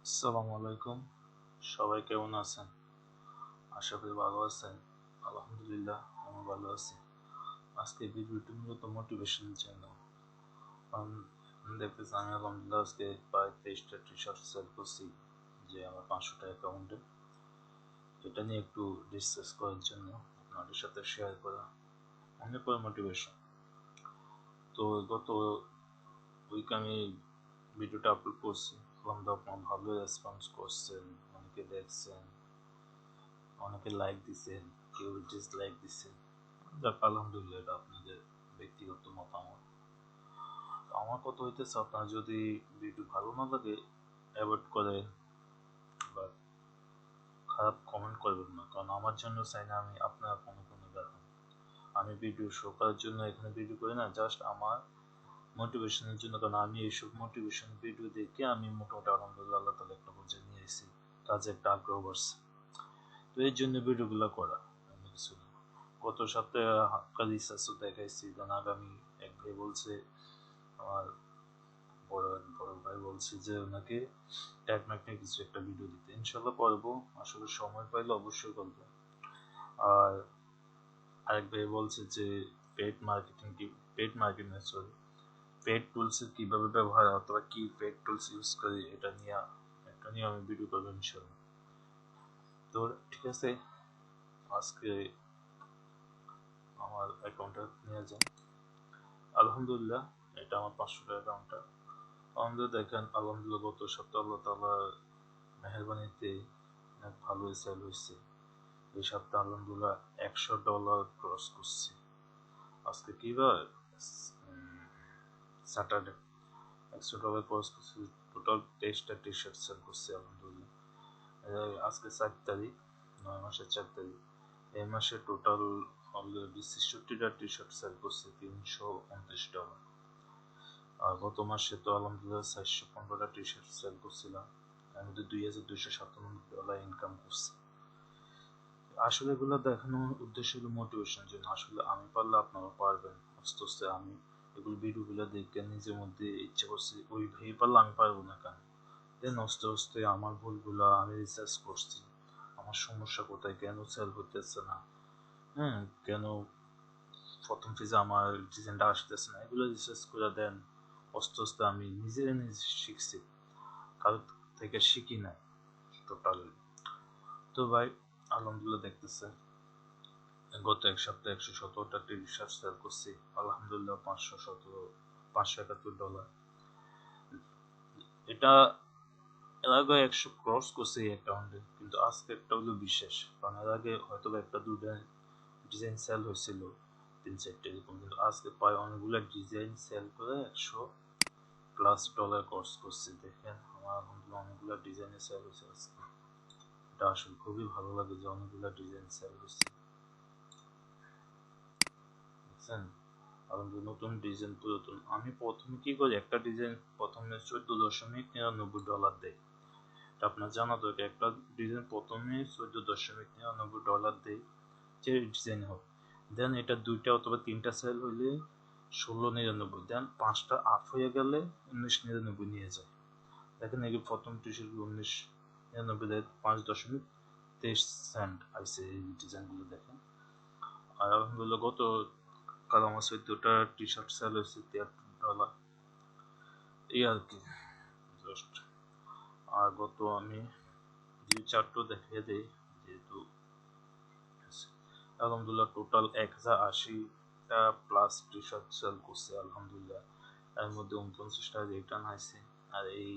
আসসালামু আলাইকুম, সবাই কেমন আছেন? আশা করি ভালো আছেন। আলহামদুলিল্লাহ আমি ভালো আছি। আজকে ভিডিওটি মূলত মোটিভেশনের জন্য। কারণ দেখতেছি আমি আলহামদুলিল্লাহ আজকে প্রায় 23টা টি-শার্ট সেল করছি, যে আমার 500 টাকা অ্যাকাউন্টে। এটা নিয়ে একটু ডিসকাস করার জন্য, আপনাদের সাথে শেয়ার করা, অনেক বড় মোটিভেশন। তো গত উইক আমি ভিডিওটা আপলোড করছি, আলহামদুলিল্লাহ আপনারা ভালো রেসপন্স করছেন, অনেকে দেখছেন, অনেকে লাইক দিচ্ছেন, কেউ ডিসলাইক দিচ্ছেন। যাক আলহামদুলিল্লাহ, এটা আপনাদের ব্যক্তিগত মতামত। আমার কথা হইতেছে, আপনার যদি ভিডিও ভালো না লাগে অ্যাভয়েড করে বা খারাপ কমেন্ট করবেন না, কারণ আমার জন্য চাই না আমি আপনারা কোনো দেখেন। আমি ভিডিও শো করার জন্য এখানে ভিডিও করি না, জাস্ট আমার মোটিভেশনের জন্য। কারণ আমি এইসব মোটিভেশন ভিডিও দেখে আমি মোটামুটি আলহামদুলিল্লাহ আল্লাহ তাআলা একটা পর্যায়ে নিয়ে এসেছি, কাজে একটা আগ্রহ বাড়ছে। তো এই জন্য ভিডিওগুলো করা, অন্য কিছু না। গত সপ্তাহে হাক্কা রিসার্চও দেখাইছি, দেন আগামী এক ভাই বলছে, আমার বড় ভাই বলছে যে ওনাকে ট্যাগ নিয়ে কিছু একটা ভিডিও দিতে। ইনশাল্লাহ করবো, আসলে সময় পাইলে অবশ্যই করবো। আর আরেক ভাই বলছে যে পেড মার্কেটিং সরি পেড টুলসের কিভাবে ব্যবহার অথবা কি পেড টুলস ইউজ করি, এটা নিয়ে আমি ভিডিও করবো ইনশাল্লাহ। তো ঠিক আছে, আজকে আমার অ্যাকাউন্টটা নিয়ে যান। আলহামদুলিল্লাহ, এটা আমার 500 টাকা অ্যাকাউন্টটা। আমাদের দেখেন আলহামদুলিল্লাহ গত সপ্তাহে আল্লাহ তাআলার মেহেরবানিতে ভালোই সেল হয়েছে। এই সপ্তাহে আলহামদুলিল্লাহ $100 ক্রস করছি। আজকে কি বার? স্যাটারডে। $100 ক্রস করছি। টোটাল 23টা টি-শার্ট সেল করছি আলহামদুলিল্লাহ। আজকে 4 তারিখ, 9 মাসের 4 তারিখ। এই মাসে টোটাল অলরেডি 66টা টি-শার্ট সেল করছি $329। আর গত মাসে তো আলহামদুলিল্লাহ 415টা টি-শার্ট সেল করছিলাম, এর মধ্যে $2297 ইনকাম করছি। আসলে এগুলো দেখানোর উদ্দেশ্য হলো মোটিভেশনের জন্য। আসলে আমি পারলে আপনারা পারবেন। আস্তে আস্তে আমি এগুলো ভিডিওগুলো দেখে নিজের মধ্যে ইচ্ছে করছি, ওই ভেবে পারলে আমি পারবো না কেন। দেন আস্তে আস্তে আমার ভুলগুলো আমি রিসার্চ করছি, আমার সমস্যা কোথায়, কেন সেল হতেছে না, কেন প্রথম পেজে আমার ডিজাইনটা আসতেছে না, এগুলো রিসার্চ করে দেন আস্তে আস্তে আমি নিজে শিখছি, কারোর থেকে শিখি নাই টোটালি। তো ভাই আলহামদুলিল্লাহ দেখতেছে গত এক সপ্তাহে 117টা টি-শার্ট সেল করছি আলহামদুলিল্লাহ $571। এটা এর আগে 100 ক্রস করছে এই অ্যাকাউন্টে, কিন্তু আজকে একটা হলো বিশেষ, কারণ এর আগে হয়তো একটা দুটো ডিজাইন সেল হয়েছিল 3-4টা এরকম, কিন্তু আজকে প্রায় অনেকগুলো ডিজাইন সেল করে $100+ ক্রস করছে। দেখেন আমার আলহামদুলিল্লাহ অনেকগুলো ডিজাইনে সেল হয়েছে আজকে। এটা আসলে খুবই ভালো লাগে যে অনেকগুলো ডিজাইন সেল হয়েছে, বুঝছেন। আলহামদুলিল্লাহ নতুন ডিজাইন পুরাতন, আমি প্রথমে কি করি, একটা ডিজাইন প্রথমে $14.99 দেয়। আপনার জানা দরকার, একটা ডিজাইন প্রথমে $14.99 দেয়, যে ডিজাইন হোক। দেন এটা 2টা অথবা 3টা সেল হইলে $16.99, দেন 5টা আপ হয়ে গেলে $19.99 নিয়ে যায়। দেখেন এই প্রথম টি-শার্ট $19.99 দেয়, 5.23 সেন্ট আইসে এই ডিজাইনগুলো দেখেন। আর আলহামদুলিল্লাহ গত কাল আমার 14টা টি-শার্ট সেল হয়েছে $73, এই আর কি জাস্ট। আর গত আমি যে চারটো দেখিয়ে দিই, যেহেতু আলহামদুলিল্লাহ টোটাল 1080টা প্লাস টি-শার্ট সেল করছে আলহামদুলিল্লাহ। এর মধ্যে 49টা রিটার্ন আছে। আর এই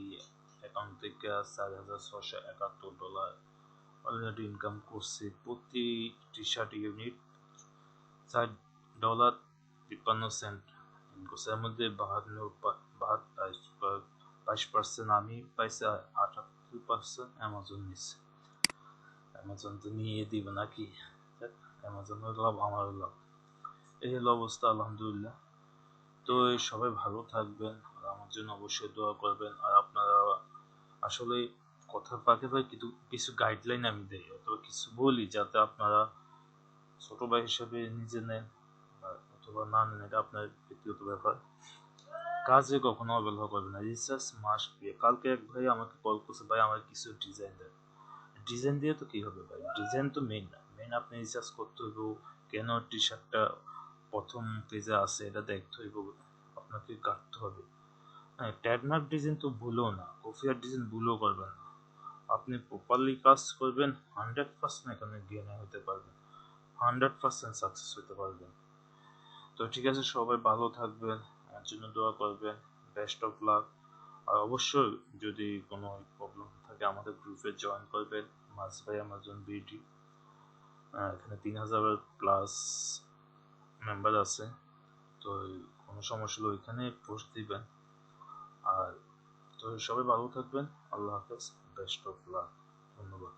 অ্যাকাউন্ট থেকে $4,671 অলরেডি ইনকাম করছি। প্রতি টি-শার্ট ইউনিট $4.53 করছে। এর মধ্যে 22% আমি পাইছি, আর 78% অ্যামাজন নিচ্ছে। অ্যামাজন তো নিয়ে দিবে নাকি, অ্যামাজনের লাভ আমারও লাভ, এই হলো অবস্থা আলহামদুলিল্লাহ। তো সবাই ভালো থাকবেন, আর আমার জন্য অবশ্যই দোয়া করবেন। আর আপনারা আসলে কথার ফাঁকে ফাঁকে কিছু গাইডলাইন আমি দেই অথবা কিছু বলি, যাতে আপনারা ছোট ভাই হিসেবে নিজে নেন অথবা না নেন, এটা আপনার ব্যক্তিগত ব্যাপার। কাজে কখনো অবহেলা করবেন না, রিসার্চ মাস্ট বি। কালকে এক ভাই আমাকে কল করছে, ভাই আমার কিছু ডিজাইন দেন। ডিজাইন দিয়ে তো কি হবে ভাই, ডিজাইন তো মেইন না, মেইন আপনি রিসার্চ করতে হইব কেন টি শার্টটা প্রথম পেজে আছে এটা দেখতে হইব, আপনাকে কাটতে হবে। হ্যাঁ, ট্যাগমার্ক ডিজাইন তো ভুলো না, কফিয়ার ডিজাইন ভুলও করবেন না। আপনি প্রপারলি কাজ করবেন, 100% এখানে গেনে হতে পারবেন, 100% সাকসেস হতে পারবেন। তো ঠিক আছে, সবাই ভালো থাকবেন, আমার জন্য দোয়া করবেন, বেস্ট অফ লাক। আর অবশ্যই যদি কোনো প্রবলেম থাকে আমাদের গ্রুপে জয়েন করবেন, মাস ভাই আমাজন বিডি, এখানে 3000+ মেম্বার আছে। তো কোনো সমস্যা হলে ওইখানে পোস্ট দিবেন। আর তো সবাই ভালো থাকবেন, আল্লাহ হাফেজ, বেস্ট অফ লাক, ধন্যবাদ।